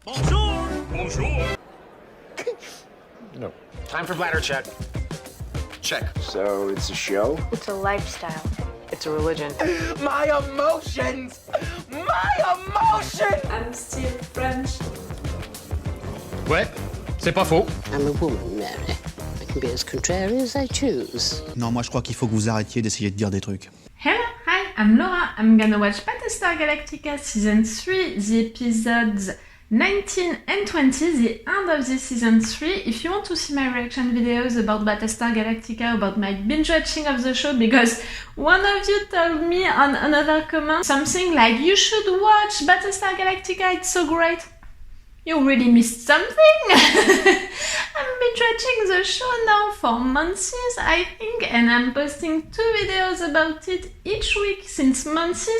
Bonjour. Bonjour. No. Time for bladder check. Check. So it's a show? It's a lifestyle. It's a religion. My emotions! My emotions! I'm still French. Ouais, c'est pas faux. I'm a woman, Mary. I can be as contrary as I choose. Non, moi je crois qu'il faut que vous arrêtiez d'essayer de dire des trucs. Hello, hi, I'm Laura. I'm gonna watch Battlestar Galactica Season 3, the episodes 19 and 20, the end of the Season 3. If you want to see my reaction videos about Battlestar Galactica, about my binge watching of the show, because one of you told me on another comment something like, you should watch Battlestar Galactica, it's so great. You really missed something. I've been watching the show now for months, I think, and I'm posting 2 videos about it each week since months.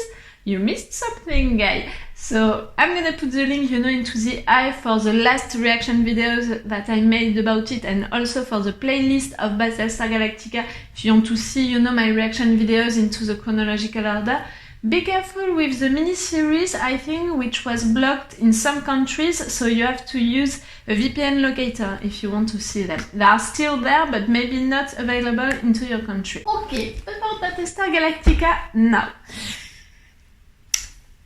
You missed something, guy. So I'm gonna put the link, into the eye for the last reaction videos that I made about it, and also for the playlist of Battlestar Galactica if you want to see, my reaction videos into the chronological order. Be careful with the mini-series, I think, which was blocked in some countries, so you have to use a VPN locator if you want to see them. They are still there, but maybe not available into your country. Okay, about Battlestar Galactica now.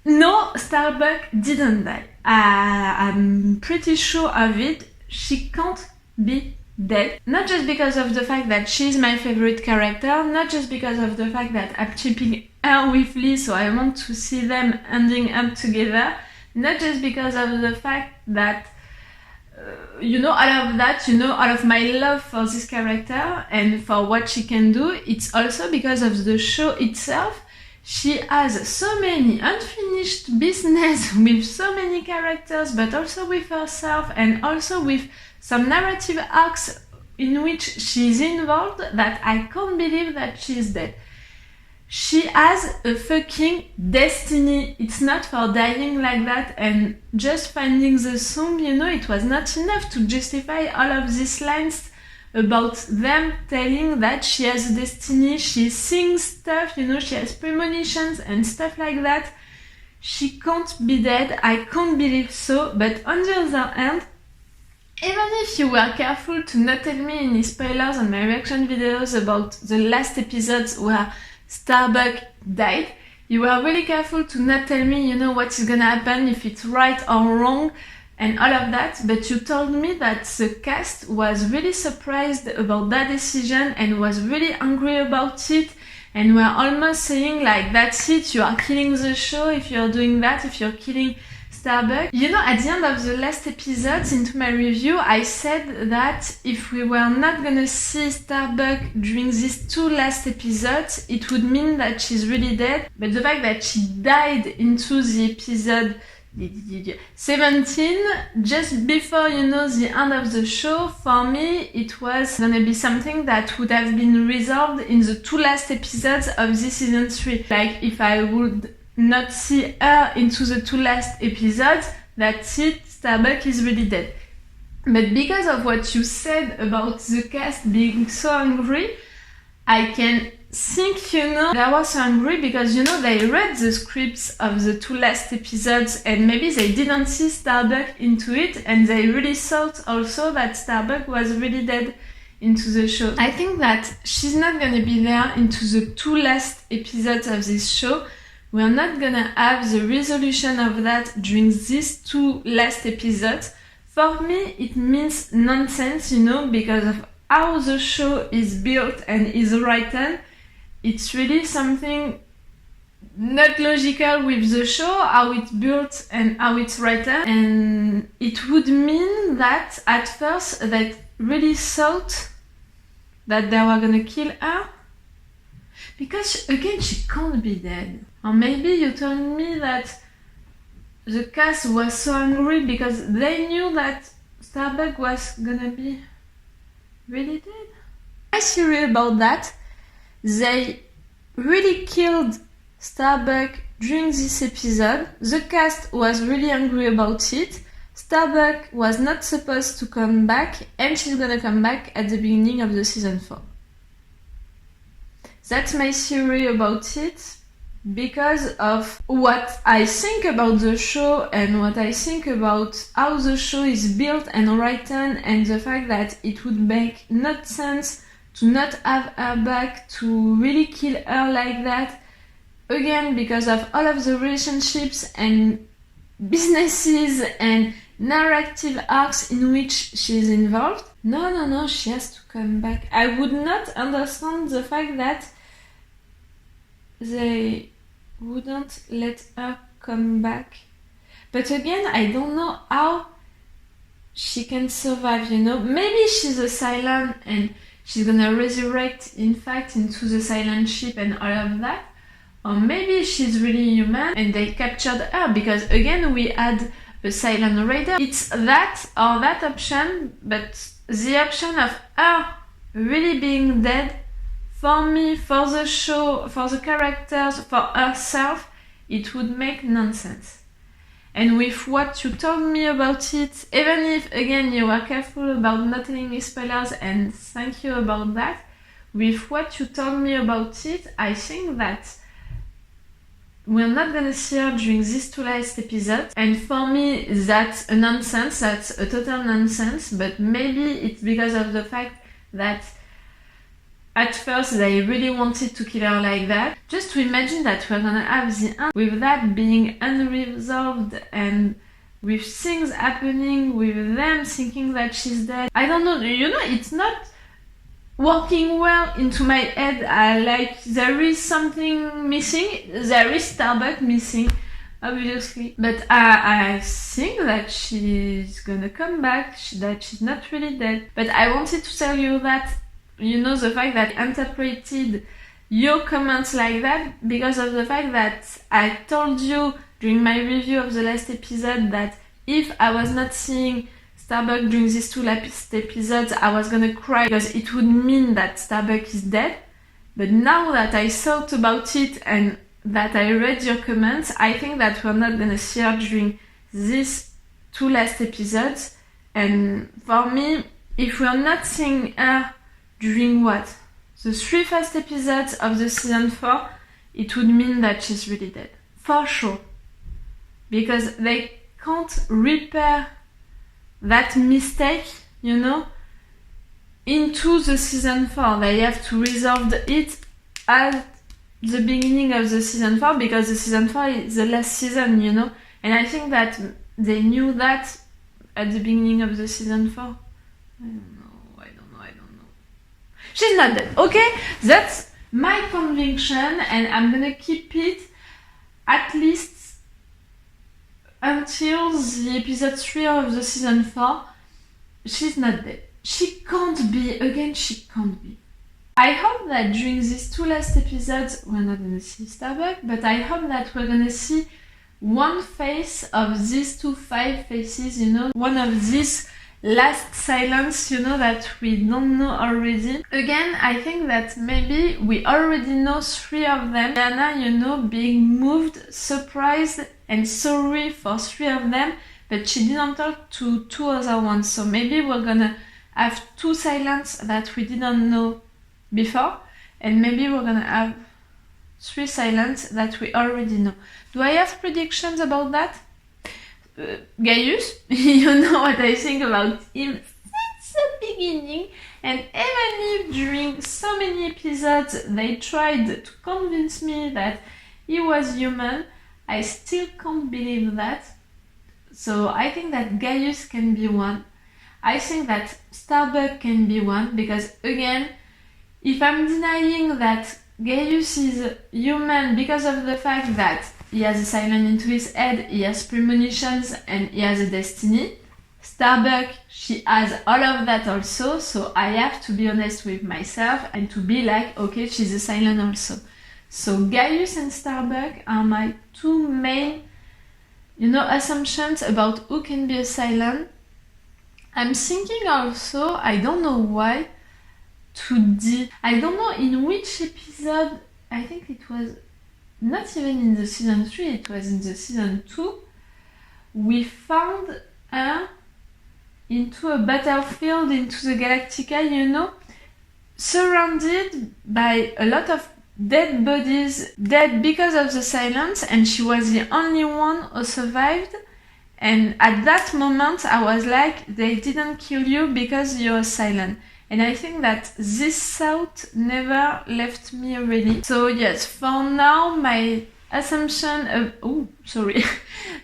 No, Starbuck didn't die. I'm pretty sure of it. She can't be dead. Not just because of the fact that she's my favorite character, not just because of the fact that I'm chipping her with Lee, so I want to see them ending up together, not just because of the fact that all of that, all of my love for this character and for what she can do, it's also because of the show itself. She has so many unfinished business with so many characters, but also with herself, and also with some narrative arcs in which she's involved, that I can't believe that she's dead. She has a fucking destiny. It's not for dying like that and just finding the song, it was not enough to justify all of these lines about them telling that she has a destiny. She sings stuff, she has premonitions and stuff like that. She can't be dead. I can't believe so. But on the other hand, even if you were careful to not tell me any spoilers on my reaction videos about the last episodes where Starbuck died, you were really careful to not tell me, what is gonna happen, if it's right or wrong, and all of that, but you told me that the cast was really surprised about that decision and was really angry about it, and were almost saying like, that's it, you are killing the show if you're doing that, if you're killing Starbuck. At the end of the last episodes into my review, I said that if we were not gonna see Starbuck during these 2 last episodes, it would mean that she's really dead. But the fact that she died into the episode 17, just before, the end of the show, for me, it was gonna be something that would have been resolved in the 2 last episodes of this season 3. Like, if I would not see her into the 2 last episodes, that's it, Starbuck is really dead. But because of what you said about the cast being so angry, I can think, they were so angry because, they read the scripts of the 2 last episodes and maybe they didn't see Starbuck into it, and they really thought also that Starbuck was really dead into the show. I think that she's not gonna be there into the 2 last episodes of this show. We're not gonna have the resolution of that during these 2 last episodes. For me, it means nonsense, because of how the show is built and is written. It's really something not logical with the show, how it's built and how it's written. And it would mean that at first they really thought that they were gonna kill her. Because, again, she can't be dead. Or maybe you told me that the cast was so angry because they knew that Starbuck was gonna be really dead. My theory about that, they really killed Starbuck during this episode. The cast was really angry about it. Starbuck was not supposed to come back, and she's gonna come back at the beginning of the season 4. That's my theory about it. because of what I think about the show and what I think about how the show is built and written, and the fact that it would make not sense to not have her back, to really kill her like that. Again, because of all of the relationships and businesses and narrative arcs in which she's involved. No, she has to come back. I would not understand the fact that they wouldn't let her come back. But again, I don't know how she can survive, you know. Maybe she's a Cylon and she's gonna resurrect, in fact, into the Cylon ship and all of that. Or maybe she's really human and they captured her, because again, we had a Cylon Raider. It's that or that option, but the option of her really being dead, for me, for the show, for the characters, for herself, it would make nonsense. And with what you told me about it, even if, again, you were careful about not telling me spoilers, and thank you about that, with what you told me about it, I think that we're not gonna see her during these 2 last episodes, and for me that's a nonsense, that's a total nonsense, but maybe it's because of the fact that at first they really wanted to kill her like that. Just to imagine that we're gonna have the end with that being unresolved and with things happening, with them thinking that she's dead. I don't know, you know, it's not working well into my head. Like, there is something missing. There is Starbuck missing, obviously. But I think that she's gonna come back, that she's not really dead. But I wanted to tell you that, you know, the fact that I interpreted your comments like that because of the fact that I told you during my review of the last episode that if I was not seeing Starbuck during these 2 last episodes, I was gonna cry because it would mean that Starbuck is dead. But now that I thought about it and that I read your comments, I think that we're not gonna see her during these 2 last episodes. And for me, if we're not seeing her during what? The 3 first episodes of the season 4, it would mean that she's really dead. For sure. Because they can't repair that mistake, you know, into the season 4. They have to resolve it at the beginning of the season 4, because the season 4 is the last season, you know. And I think that they knew that at the beginning of the season 4. I don't know. She's not dead, okay? That's my conviction, and I'm gonna keep it at least until the episode 3 of the season 4. She's not dead. She can't be. Again, she can't be. I hope that during these 2 last episodes, we're not gonna see Starbuck, but I hope that we're gonna see one face of these 5 faces, you know, one of these last Cylons, you know, that we don't know already. Again, I think that maybe we already know 3 of them. Diana, you know, being moved, surprised, and sorry for 3 of them, but she didn't talk to 2 other ones. So maybe we're gonna have 2 Cylons that we didn't know before, and maybe we're gonna have 3 Cylons that we already know. Do I have predictions about that? Gaius, you know what I think about him since the beginning, and even if during so many episodes they tried to convince me that he was human, I still can't believe that. So I think that Gaius can be one. I think that Starbuck can be one, because again, if I'm denying that Gaius is human because of the fact that he has a Cylon into his head, he has premonitions, and he has a destiny, Starbuck, she has all of that also, so I have to be honest with myself and to be like, okay, she's a Cylon also. So Gaius and Starbuck are my 2 main, you know, assumptions about who can be a Cylon. I'm thinking also, I don't know why, I don't know in which episode, I think it was not even in the season 3, it was in the season 2, we found her into a battlefield, into the Galactica, you know, surrounded by a lot of dead bodies dead because of the silence, and she was the only one who survived. And at that moment, I was like, they didn't kill you because you're silent. And I think that this thought never left me really. So yes, for now, my assumption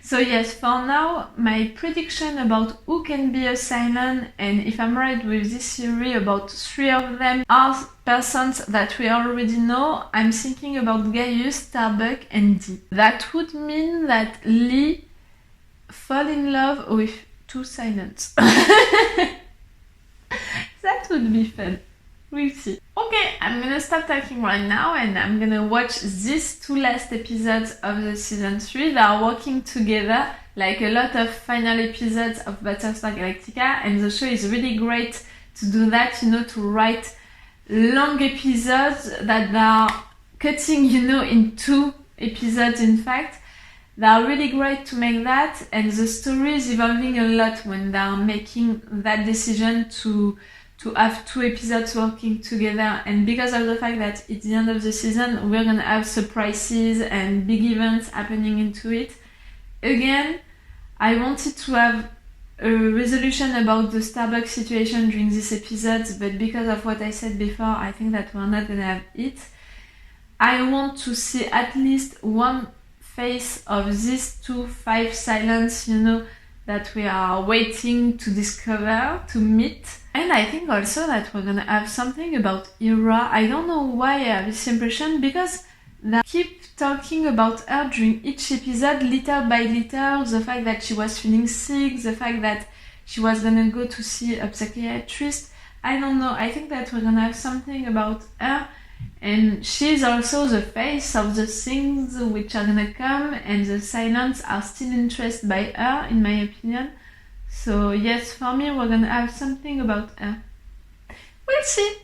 So yes, for now, my prediction about who can be a silent, and if I'm right with this theory, about 3 of them are persons that we already know. I'm thinking about Gaius, Starbuck, and Dee. That would mean that Lee fall in love with 2 silents. That would be fun. We'll see. Okay, I'm gonna stop talking right now and I'm gonna watch these 2 last episodes of the season 3. They are working together like a lot of final episodes of Battlestar Galactica, and the show is really great to do that, you know, to write long episodes that they are cutting, you know, in 2 episodes in fact. They are really great to make that, and the story is evolving a lot when they are making that decision to have 2 episodes working together. And because of the fact that it's the end of the season, we're gonna have surprises and big events happening into it. Again, I wanted to have a resolution about the Starbucks situation during this episode, but because of what I said before, I think that we're not gonna have it. I want to see at least one face of these 2 5 silents, you know, that we are waiting to discover, to meet. And I think also that we're gonna have something about Ira. I don't know why I have this impression, because they keep talking about her during each episode, little by little, the fact that she was feeling sick, the fact that she was gonna go to see a psychiatrist. I don't know, I think that we're gonna have something about her, and she's also the face of the things which are gonna come, and the silents are still interested by her, in my opinion. So yes, for me, we're gonna have something about her. We'll see.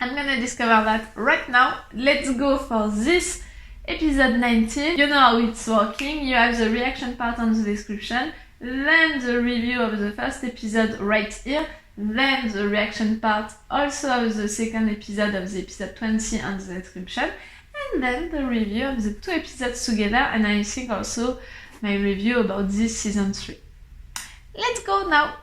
I'm gonna discover that right now. Let's go for this episode 19. You know how it's working. You have the reaction part on the description, then the review of the first episode right here, then the reaction part also of the second episode of the episode 20 on the description, and then the review of the 2 episodes together, and I think also my review about this season 3. Let's go now!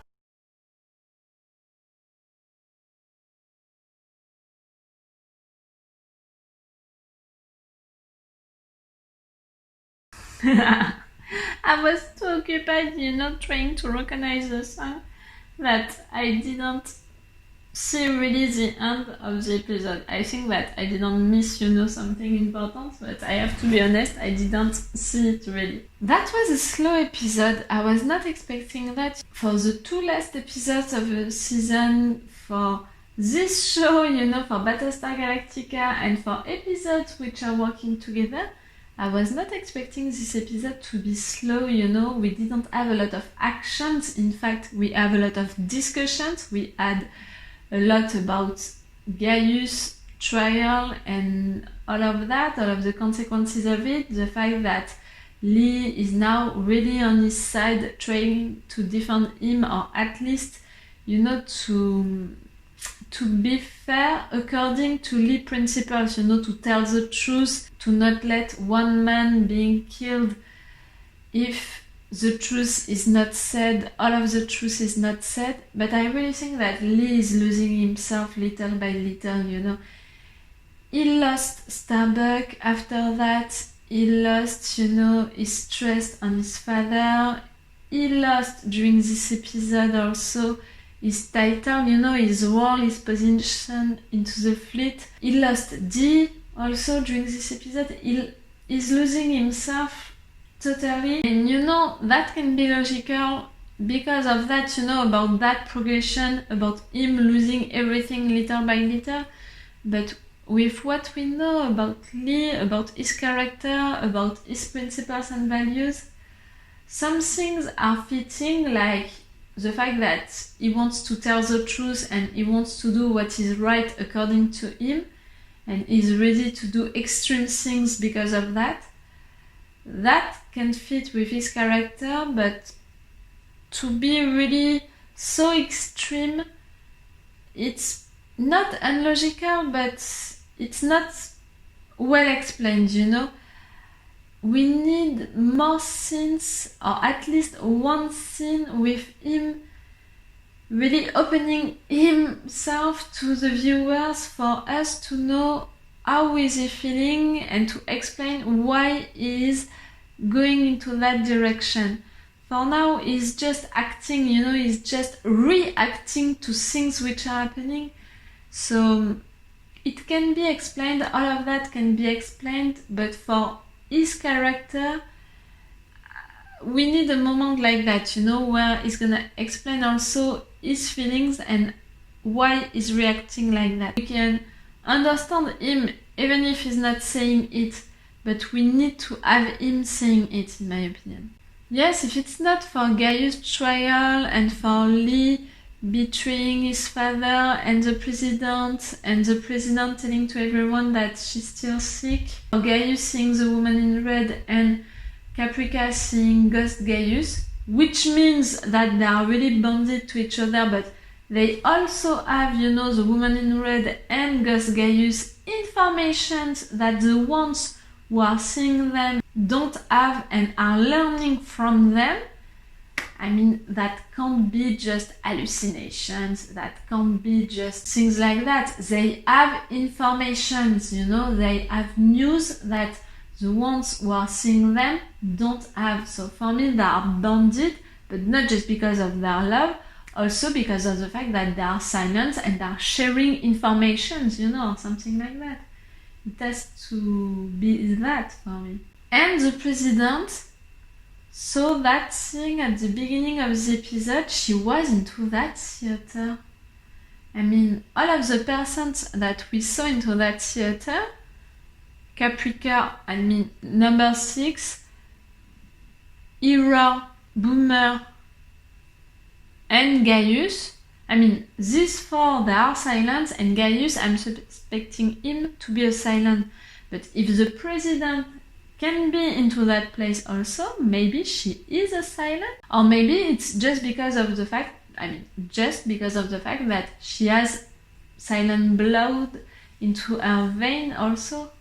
I was too occupied, you know, trying to recognize the song that I didn't see really the end of the episode. I think that I didn't miss, you know, something important, but I have to be honest, I didn't see it really. That was a slow episode. I was not expecting that. For the 2 last episodes of the season, for this show, you know, for Battlestar Galactica, and for episodes which are working together, I was not expecting this episode to be slow, you know. We didn't have a lot of actions. In fact, we have a lot of discussions. We had a lot about Gaius' trial and all of that, all of the consequences of it. The fact that Lee is now really on his side, trying to defend him, or at least, you know, to be fair according to Lee principles, you know, to tell the truth, to not let one man being killed if the truth is not said, all of the truth is not said. But I really think that Lee is losing himself little by little, you know. He lost Starbuck, after that he lost, you know, his trust on his father. He lost during this episode also his title, you know, his role, his position into the fleet. He lost Dee also during this episode. He's losing himself totally. And you know, that can be logical because of that, you know, about that progression, about him losing everything little by little. But with what we know about Lee, about his character, about his principles and values, some things are fitting, like the fact that he wants to tell the truth and he wants to do what is right according to him, and is ready to do extreme things because of that. That can fit with his character, but to be really so extreme, it's not unlogical, but it's not well explained, you know. We need more scenes, or at least one scene with him really opening himself to the viewers for us to know how is he feeling and to explain why he is going into that direction. For now, he's just acting, you know, he's just reacting to things which are happening. So it can be explained, all of that can be explained, but for his character, we need a moment like that, you know, where he's gonna explain also his feelings and why he's reacting like that. We can understand him even if he's not saying it, but we need to have him saying it, in my opinion. Yes, if it's not for Gaius' trial and for Lee betraying his father and the president telling to everyone that she's still sick, or Gaius seeing the woman in red and Caprica seeing Ghost Gaius, which means that they are really bonded to each other, but they also have, you know, the woman in red and Ghost Gaius informations that the ones who are seeing them don't have and are learning from them. I mean, that can't be just hallucinations, that can't be just things like that. They have informations, you know, they have news that the ones who are seeing them don't have. So for me, they are bonded, but not just because of their love, also because of the fact that they are silent and they are sharing informations, you know, or something like that. It has to be that for me. And the president saw that thing at the beginning of the episode. She was into that theater. I mean, all of the persons that we saw into that theater, Caprica, I mean, number 6, Ira, Boomer, and Gaius. I mean, these 4, they are silent, and Gaius, I'm suspecting him to be a silent. But if the president can be into that place also, maybe she is a silent, or maybe it's just because of the fact, that she has silent blood into her vein also.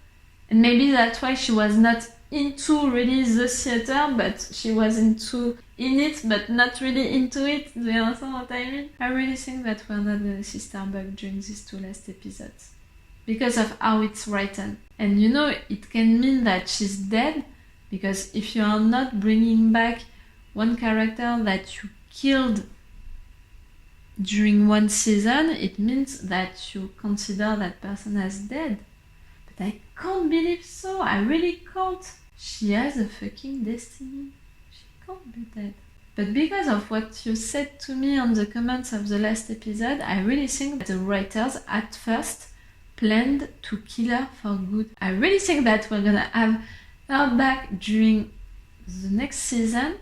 And maybe that's why she was not into really the theater, but she was in it, but not really into it. Do you understand what I mean? I really think that we're not gonna see Starbuck during these 2 last episodes, because of how it's written. And you know, it can mean that she's dead, because if you are not bringing back one character that you killed during one season, it means that you consider that person as dead. But I can't believe so. I really can't. She has a fucking destiny. She can't be dead. But because of what you said to me on the comments of the last episode, I really think that the writers at first planned to kill her for good. I really think that we're gonna have her back during the next season,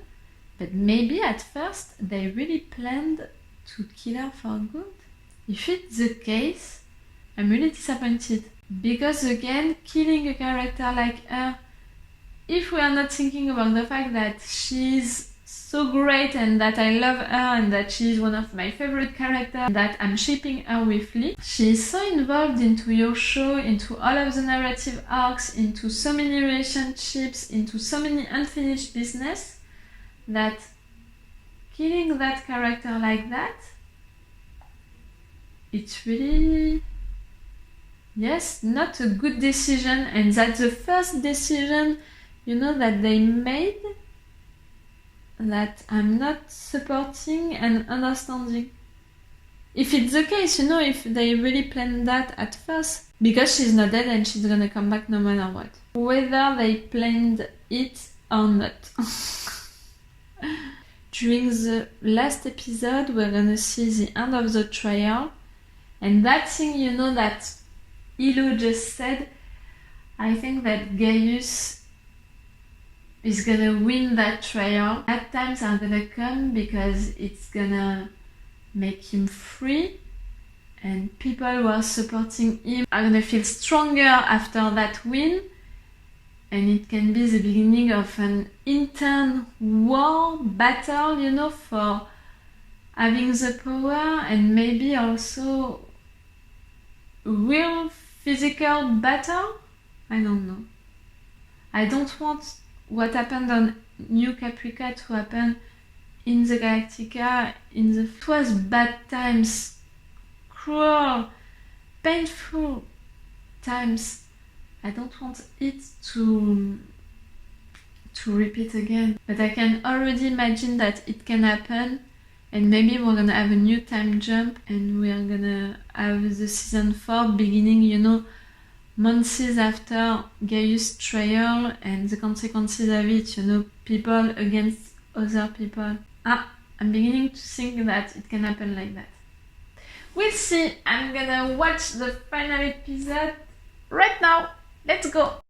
but maybe at first they really planned to kill her for good. If it's the case, I'm really disappointed. Because again, killing a character like her, if we are not thinking about the fact that she's so great and that I love her and that she's one of my favorite characters, that I'm shipping her with Lee, she's so involved into your show, into all of the narrative arcs, into so many relationships, into so many unfinished business, that killing that character like that, it's really, yes, not a good decision. And that's the first decision, you know, that they made that I'm not supporting and understanding. If it's the case, you know, if they really planned that at first, because she's not dead and she's gonna come back no matter what. Whether they planned it or not. During the last episode, we're gonna see the end of the trial. And that thing, you know, that Ilo just said, I think that Gaius is gonna win that trial. Bad times are gonna come because it's gonna make him free, and people who are supporting him are gonna feel stronger after that win, and it can be the beginning of an intern war battle, you know, for having the power, and maybe also real physical battle. I don't know. I don't want what happened on New Caprica to happen in the Galactica. It was bad times, cruel, painful times. I don't want it to repeat again. But I can already imagine that it can happen, and maybe we're gonna have a new time jump, and we're gonna have the season 4 beginning, you know, months after Gaius' trial and the consequences of it, you know, people against other people. I'm beginning to think that it can happen like that. We'll see. I'm gonna watch the final episode right now. Let's go!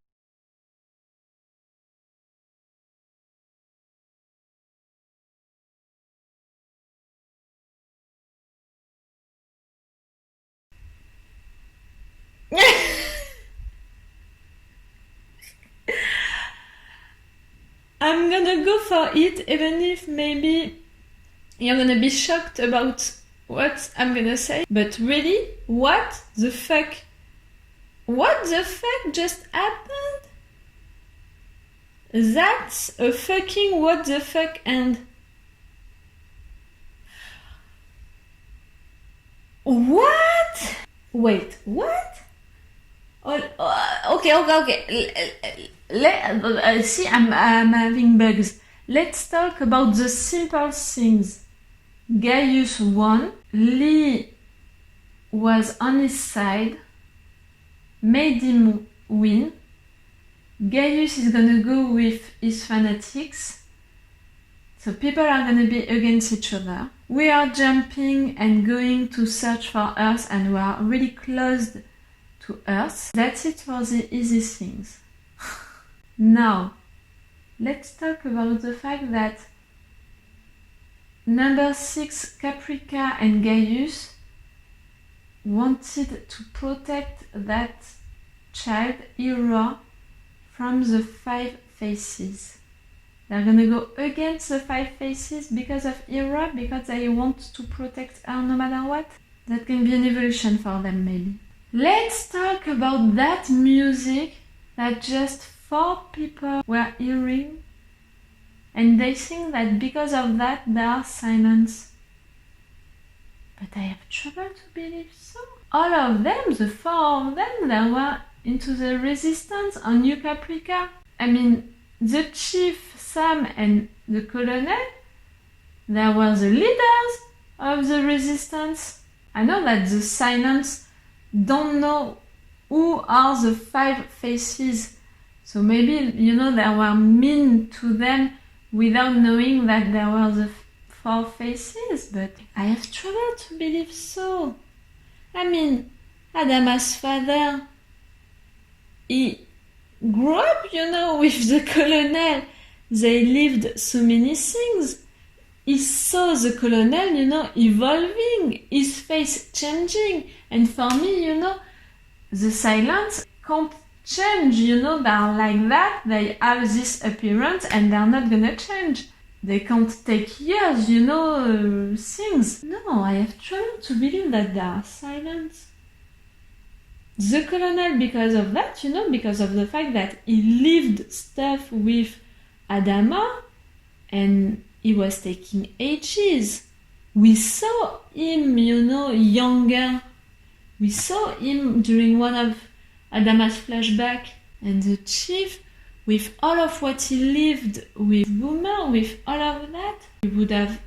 I'm gonna go for it, even if maybe you're gonna be shocked about what I'm gonna say. But really, what the fuck? What the fuck just happened? That's a fucking what the fuck end. What? Wait, what? Okay. See, I'm having bugs. Let's talk about the simple things. Gaius won. Lee was on his side, made him win. Gaius is gonna go with his fanatics. So people are gonna be against each other. We are jumping and going to search for Earth, and we are really close to Earth. That's it for the easy things. Now, let's talk about the fact that number 6, Caprica and Gaius wanted to protect that child, Hera, from the 5 Faces. They're gonna go against the 5 Faces because of Hera, because they want to protect her no matter what. That can be an evolution for them, maybe. Let's talk about that music that just 4 people were hearing, and they think that because of that they are silence. But I have trouble to believe so. All of them, the 4 of them, they were into the resistance on New Caprica. I mean, the chief, Sam, and the colonel, they were the leaders of the resistance. I know that the silence don't know who are the 5 Faces. So maybe, you know, they were mean to them without knowing that there were the 4 Faces, but I have trouble to believe so. I mean, Adama's father, he grew up, you know, with the colonel. They lived so many things. He saw the colonel, you know, evolving, his face changing. And for me, you know, the silence can't change, you know, they're like that, they have this appearance and they're not gonna change. They can't take years, you know, things. No, I have trouble to believe that they are silent. The colonel, because of that, you know, because of the fact that he lived stuff with Adama and he was taking ages. We saw him, you know, younger. We saw him during one of Adama's flashback, and the chief, with all of what he lived with Boomer, with all of that, he would have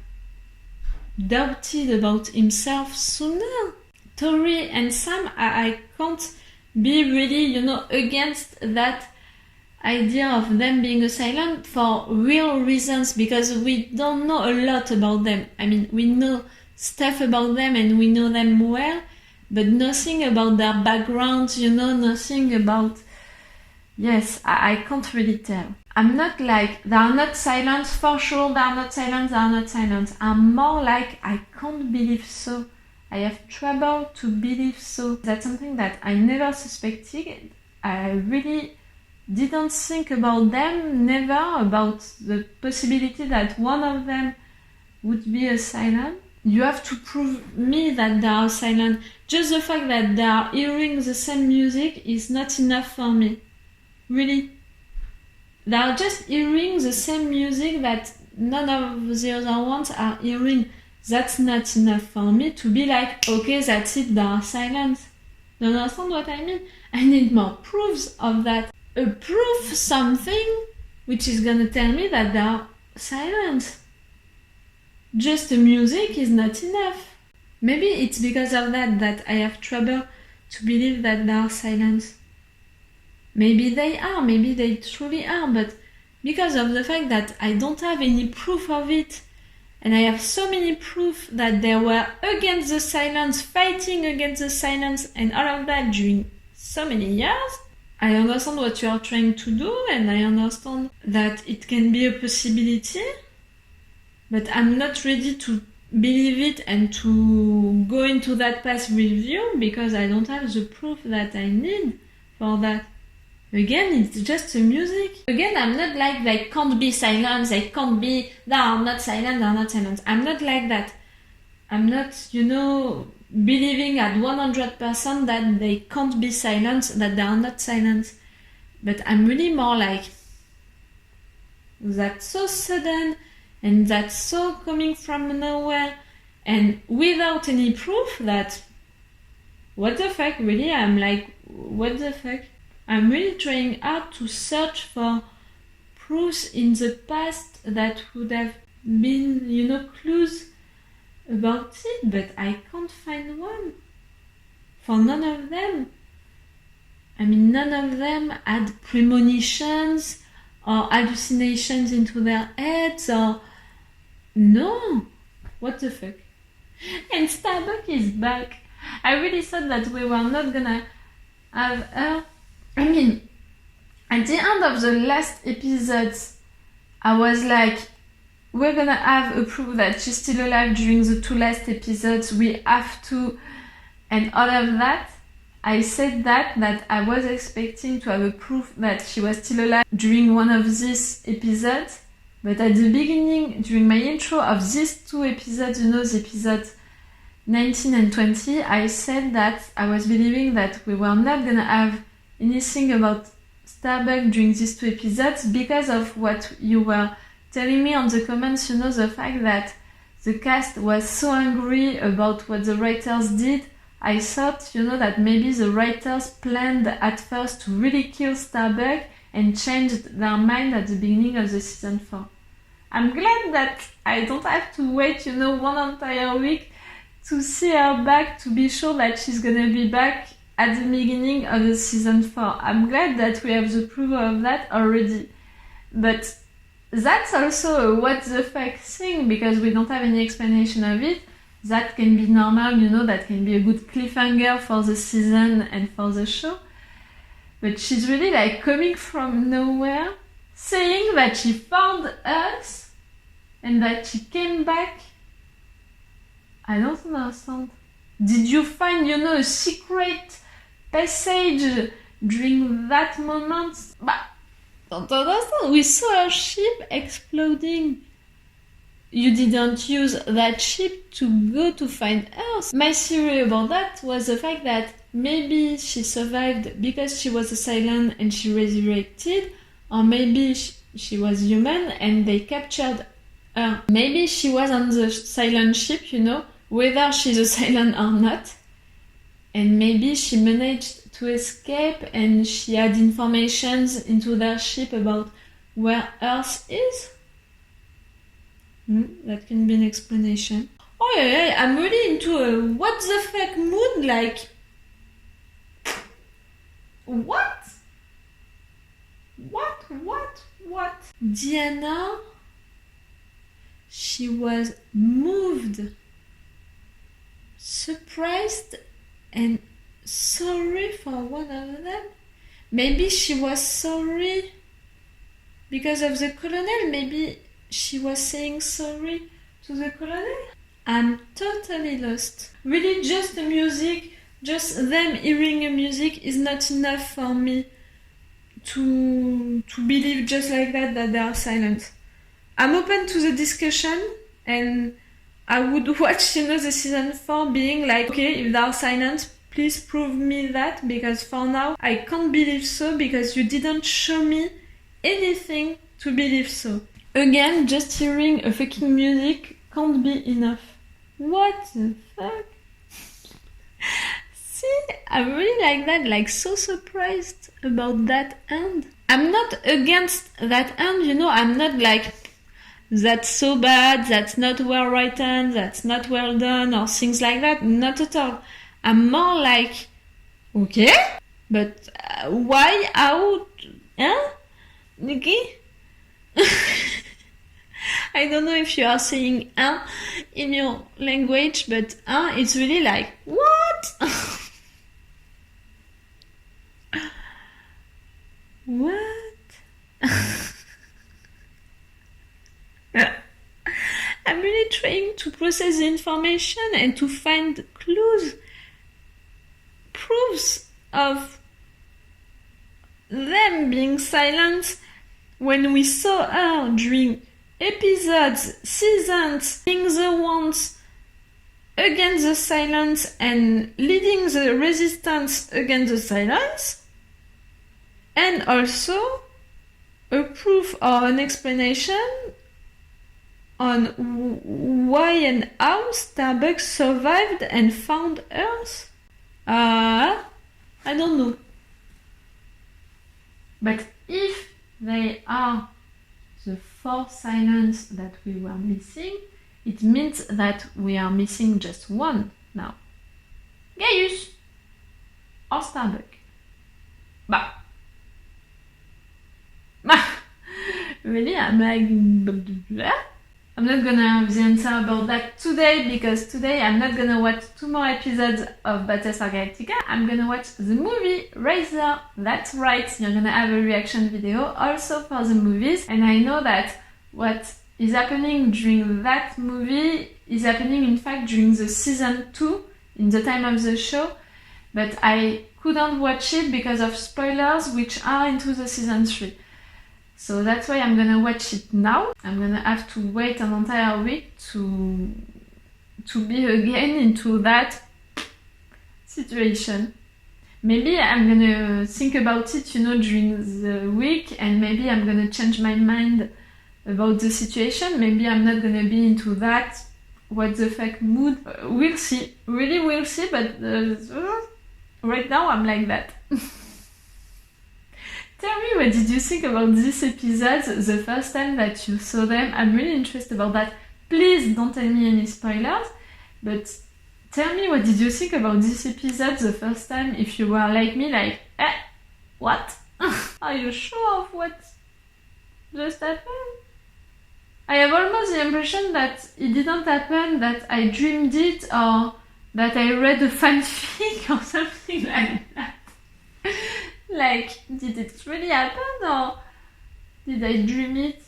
doubted about himself sooner. Tori and Sam, I can't be really, you know, against that idea of them being silent for real reasons, because we don't know a lot about them. I mean, we know stuff about them and we know them well, but nothing about their background, you know, nothing about... Yes, I can't really tell. I'm not like, they are not silent, for sure, they are not silent. I'm more like, I can't believe so. I have trouble to believe so. That's something that I never suspected. I really didn't think about them, never, about the possibility that one of them would be a silent. You have to prove me that they are silent. Just the fact that they are hearing the same music is not enough for me. really. They are just hearing the same music that none of the other ones are hearing. That's not enough for me to be like, okay, that's it, they are silent. Do you understand what I mean? I need more proofs of that. A proof something which is gonna tell me that they are silent. Just the music is not enough. Maybe it's because of that I have trouble to believe that they are silent. Maybe they are, maybe they truly are, but because of the fact that I don't have any proof of it, and I have so many proof that they were against the silence, fighting against the silence, and all of that during so many years, I understand what you are trying to do, and I understand that it can be a possibility, but I'm not ready to believe it and to go into that path with you because I don't have the proof that I need for that. Again, it's just the music. Again, I'm not like they can't be silent, they can't be, they are not silent, they are not silent. I'm not like that. I'm not, believing at 100% that they can't be silent, that they are not silent. But I'm really more like, that's so sudden, and that's so coming from nowhere, and without any proof that, what the fuck, really? I'm like, what the fuck? I'm really trying hard to search for proofs in the past that would have been, clues about it, but I can't find one. For none of them. I mean, none of them had premonitions or hallucinations into their heads or... No! What the fuck? And Starbuck is back. I really thought that we were not gonna have her... I mean, at the end of the last episode, I was like, we're gonna have a proof that she's still alive during the 2 last episodes, we have to, and all of that. I said that I was expecting to have a proof that she was still alive during one of these episodes, but at the beginning, during my intro of these 2 episodes, the episodes 19 and 20, I said that I was believing that we were not gonna have anything about Starbuck during these 2 episodes because of what you were telling me on the comments, the fact that the cast was so angry about what the writers did. I thought, that maybe the writers planned at first to really kill Starbuck and changed their mind at the beginning of the season 4. I'm glad that I don't have to wait, one entire week to see her back to be sure that she's gonna be back at the beginning of the season 4. I'm glad that we have the proof of that already. But that's also a what the fuck thing because we don't have any explanation of it. That can be normal, that can be a good cliffhanger for the season and for the show. But she's really like coming from nowhere, saying that she found us and that she came back. I don't understand. Did you find, a secret passage during that moment? Don't understand. We saw a ship exploding. You didn't use that ship to go to find Earth. My theory about that was the fact that maybe she survived because she was a Cylon and she resurrected, or maybe she was human and they captured her. Maybe she was on the Cylon ship, whether she's a Cylon or not, and maybe she managed to escape and she had informations into their ship about where Earth is. That can be an explanation. Oh yeah, I'm really into a what the fuck mood, like... What? Diana, she was moved, surprised, and sorry for one of them. Maybe she was sorry because of the colonel. Maybe she was saying sorry to the colonel. I'm totally lost. Really, just the music, just them hearing a music is not enough for me to believe just like that they are silent. I'm open to the discussion and I would watch, the season 4 being like, okay, if they are silent, please prove me that, because for now I can't believe so, because you didn't show me anything to believe so. Again, just hearing a fucking music can't be enough. What the fuck? See, I really like that, like so surprised about that end. I'm not against that end, you know, I'm not like, that's so bad, that's not well written, that's not well done, or things like that, not at all. I'm more like, okay, but why, how, huh? Nikki? I don't know if you are saying in your language, but it's really like, what? What? I'm really trying to process the information and to find clues, proofs of them being silent when we saw her during episodes, seasons, being the ones against the silence and leading the resistance against the silence, and also a proof or an explanation on why and how Starbuck survived and found Earth? I don't know. But if they are the 4 silence that we were missing, it means that we are missing just one now. Gaius or Starbuck. Really, I'm like, I'm not gonna have the answer about that today, because today I'm not gonna watch 2 more episodes of Battlestar Galactica. I'm gonna watch the movie Razor. That's right, you're gonna have a reaction video also for the movies. And I know that what is happening during that movie is happening in fact during the season 2, in the time of the show. But I couldn't watch it because of spoilers which are into the season 3. So that's why I'm gonna watch it now. I'm gonna have to wait an entire week to be again into that situation. Maybe I'm gonna think about it, you know, during the week, and maybe I'm gonna change my mind about the situation. Maybe I'm not gonna be into that what the fuck mood. We'll see. Really, we'll see, but right now I'm like that. Tell me, what did you think about these episodes the first time that you saw them? I'm really interested about that. Please don't tell me any spoilers, but tell me, what did you think about this episode the first time, if you were like me, like, what? Are you sure of what just happened? I have almost the impression that it didn't happen, that I dreamed it, or that I read a fanfic or something like that. Like, did it really happen, or did I dream it?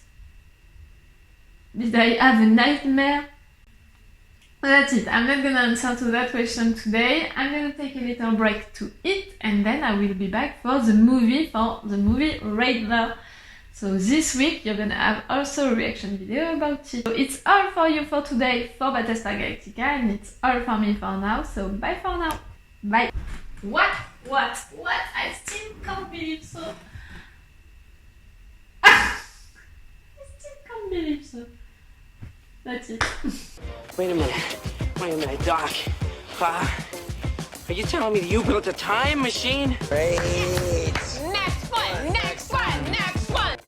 Did I have a nightmare? That's it. I'm not gonna answer to that question today. I'm gonna take a little break to eat, and then I will be back for the movie Razor. So this week you're gonna have also a reaction video about it. So it's all for you for today for Battlestar Galactica, and it's all for me for now. So bye for now. Bye. What? I still can't believe so. I still can't believe so. That's it. Wait a minute, Doc. Are you telling me that you built a time machine? Razor.